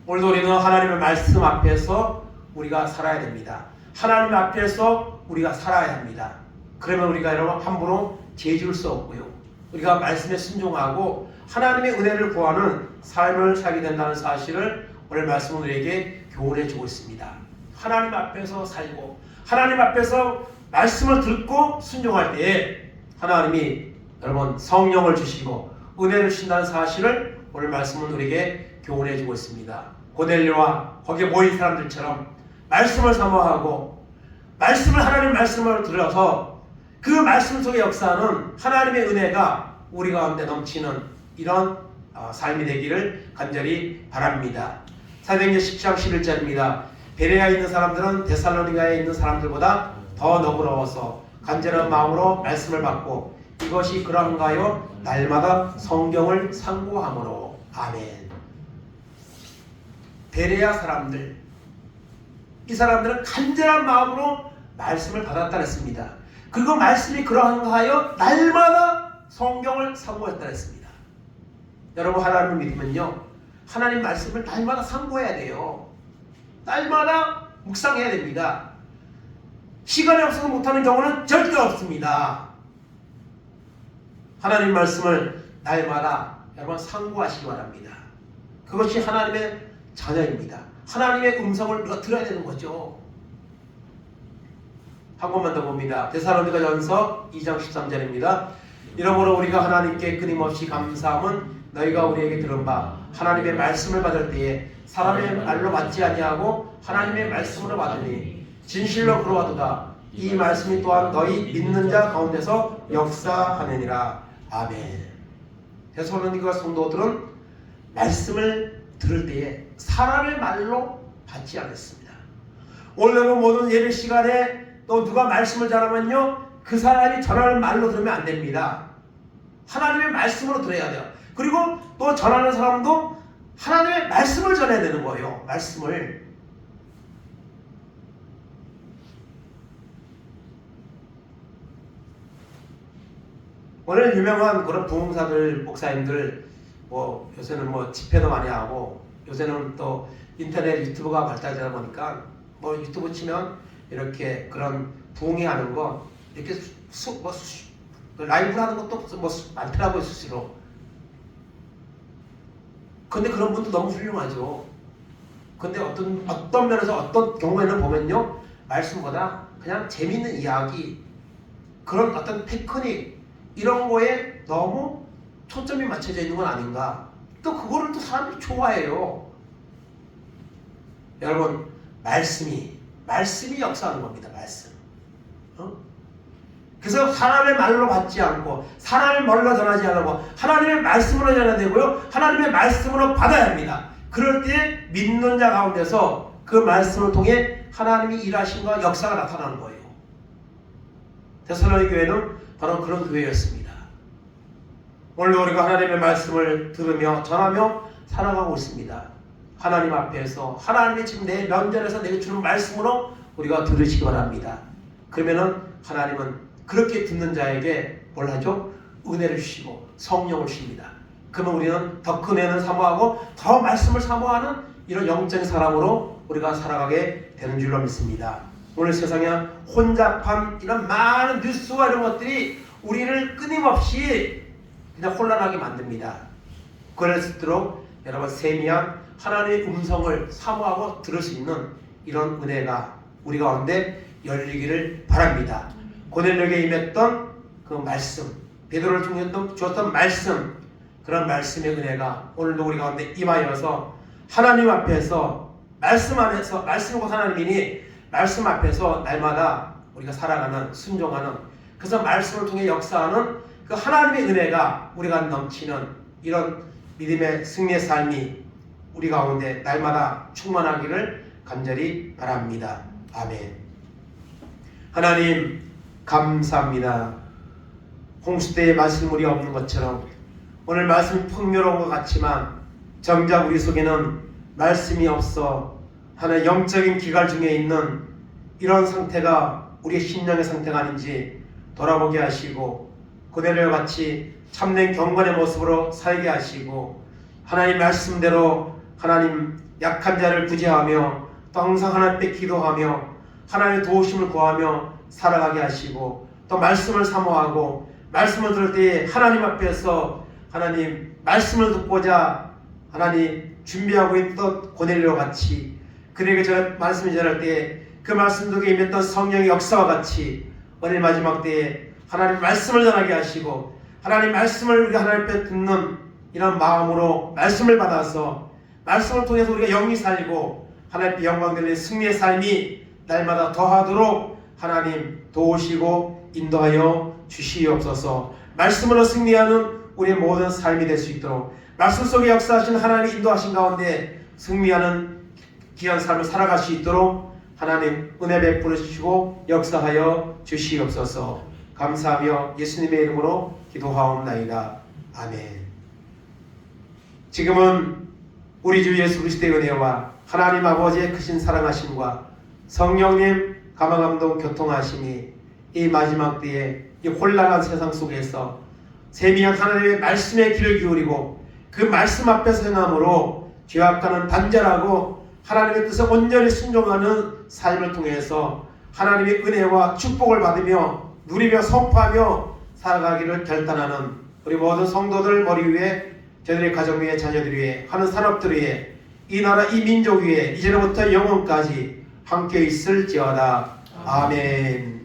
오늘도 우리는 하나님의 말씀 앞에서 우리가 살아야 됩니다. 하나님 앞에서 우리가 살아야 합니다. 그러면 우리가 여러분 함부로 죄지을 수 없고요. 우리가 말씀에 순종하고 하나님의 은혜를 구하는 삶을 살게 된다는 사실을 오늘 말씀은 우리에게 교훈해 주고 있습니다. 하나님 앞에서 살고 하나님 앞에서 말씀을 듣고 순종할 때에 하나님이 여러분 성령을 주시고 은혜를 주신다는 사실을 오늘 말씀은 우리에게 교훈해 주고 있습니다. 고넬료와 거기에 모인 사람들처럼 말씀을 사모하고 말씀을 하나님 말씀을 들어서 그 말씀 속에 역사하는 하나님의 은혜가 우리 가운데 넘치는 이런 삶이 되기를 간절히 바랍니다. 사도행전 10장 11절입니다. 베레아에 있는 사람들은 데살로니가에 있는 사람들보다 더 너그러워서 간절한 마음으로 말씀을 받고 이것이 그러한가요? 날마다 성경을 상고함으로. 아멘. 베레아 사람들, 이 사람들은 간절한 마음으로 말씀을 받았다 했습니다. 그리고 말씀이 그러한가 하여 날마다 성경을 상고했다 했습니다. 여러분 하나님을 믿으면요, 하나님 말씀을 날마다 상고해야 돼요. 날마다 묵상해야 됩니다. 시간이 없어서 못하는 경우는 절대 없습니다. 하나님 말씀을 날마다 여러분 상고하시기 바랍니다. 그것이 하나님의 자녀입니다. 하나님의 음성을 우리가 들어야 되는 거죠. 한 번만 더 봅니다. 데살로니가전서 2장 13절입니다. 이러므로 우리가 하나님께 끊임없이 감사함은 너희가 우리에게 들은 바 하나님의 말씀을 받을 때에 사람의 말로 받지 아니하고 하나님의 말씀으로 받으니 진실로 그러하도다. 이 말씀이 또한 너희 믿는 자 가운데서 역사하느니라. 아멘. 데살로니가 성도들은 말씀을 들을 때에 사람의 말로 받지 않았습니다. 오늘 모든 예배 시간에 또 누가 말씀을 전하면요, 그 사람이 전하는 말로 들으면 안 됩니다. 하나님의 말씀으로 들어야 돼요. 그리고 또 전하는 사람도 하나님의 말씀을 전해야 되는 거예요. 말씀을. 오늘 유명한 그런 부흥사들, 목사님들, 요새는 집회도 많이 하고, 요새는 또 인터넷 유튜브가 발달되다 보니까, 유튜브 치면 이렇게 그런 부흥회 하는 거, 이렇게 라이브 하는 것도 많더라고요, 수시로. 근데 그런 분도 너무 훌륭하죠. 근데 어떤 면에서 어떤 경우에는 보면요, 말씀보다 그냥 재밌는 이야기, 그런 어떤 테크닉, 이런 거에 너무 초점이 맞춰져 있는 건 아닌가. 또 그거를 또 사람들이 좋아해요. 여러분, 말씀이 역사하는 겁니다. 말씀. 그래서 사람의 말로 받지 않고 사람의 말로 전하지 않고 하나님의 말씀으로 전해야 되고요, 하나님의 말씀으로 받아야 합니다. 그럴 때 믿는 자 가운데서 그 말씀을 통해 하나님이 일하신과 역사가 나타나는 거예요. 데살로니가 교회는 바로 그런 교회였습니다. 오늘도 우리가 하나님의 말씀을 들으며 전하며 살아가고 있습니다. 하나님 앞에서 하나님이 지금 내 면전에서 내게 주는 말씀으로 우리가 들으시기 바랍니다. 그러면은 하나님은 그렇게 듣는 자에게 뭘 하죠? 은혜를 주시고 성령을 주십니다. 그러면 우리는 더 큰 은혜는 사모하고 더 말씀을 사모하는 이런 영적인 사람으로 우리가 살아가게 되는 줄로 믿습니다. 오늘 세상에 혼잡한 이런 많은 뉴스와 이런 것들이 우리를 끊임없이 그냥 혼란하게 만듭니다. 그럴수록 여러분 세미한 하나님의 음성을 사모하고 들을 수 있는 이런 은혜가 우리 가운데 열리기를 바랍니다. 고넬료에게 임했던 그 말씀, 베드로를 주었던 말씀, 그런 말씀의 은혜가 오늘도 우리 가운데 임하여서 하나님 앞에서 말씀 안에서, 말씀이 곧 하나님이니 말씀 앞에서 날마다 우리가 살아가는, 순종하는, 그래서 말씀을 통해 역사하는 그 하나님의 은혜가 우리가 넘치는 이런 믿음의 승리의 삶이 우리 가운데 날마다 충만하기를 간절히 바랍니다. 아멘. 하나님 감사합니다. 홍수대에 말씀물이 없는 것처럼 오늘 말씀이 풍요로운 것 같지만 정작 우리 속에는 말씀이 없어 하나의 영적인 기갈 중에 있는 이런 상태가 우리의 심령의 상태가 아닌지 돌아보게 하시고 고넬료와 같이 참된 경건의 모습으로 살게 하시고 하나님 말씀대로 하나님 약한 자를 구제하며 또 항상 하나님께 기도하며 하나님의 도우심을 구하며 살아가게 하시고 또 말씀을 사모하고 말씀을 들을 때에 하나님 앞에서 하나님 말씀을 듣고자 하나님 준비하고 있던 고넬료 같이 그에게 저 말씀을 전할 때에 그 말씀 속에 임했던 성령의 역사와 같이 오늘 마지막 때에 하나님 말씀을 전하게 하시고 하나님 말씀을 우리가 하나님 앞에 듣는 이런 마음으로 말씀을 받아서 말씀을 통해서 우리가 영이 살고 하나님께 영광 돌리는 승리의 삶이 날마다 더하도록 하나님 도우시고 인도하여 주시옵소서. 말씀으로 승리하는 우리의 모든 삶이 될 수 있도록 말씀 속에 역사하신 하나님의 인도하신 가운데 승리하는 귀한 삶을 살아갈 수 있도록 하나님 은혜 베풀어 주시고 역사하여 주시옵소서. 감사하며 예수님의 이름으로 기도하옵나이다. 아멘. 지금은 우리 주 예수 그리스도의 은혜와 하나님 아버지의 크신 사랑하심과 성령님 감화감동 교통하심이 이 마지막 때에 이 혼란한 세상 속에서 세미한 하나님의 말씀에 귀를 기울이고 그 말씀 앞에서 행함으로 죄악과는 단절하고 하나님의 뜻에 온전히 순종하는 삶을 통해서 하나님의 은혜와 축복을 받으며 누리며 선포하며 살아가기를 결단하는 우리 모든 성도들 머리 위에 저들의 가정 위에 자녀들 위에 하는 산업들 위에 이 나라 이 민족 위에 이제로부터 영원까지 함께 있을지어다. 아멘.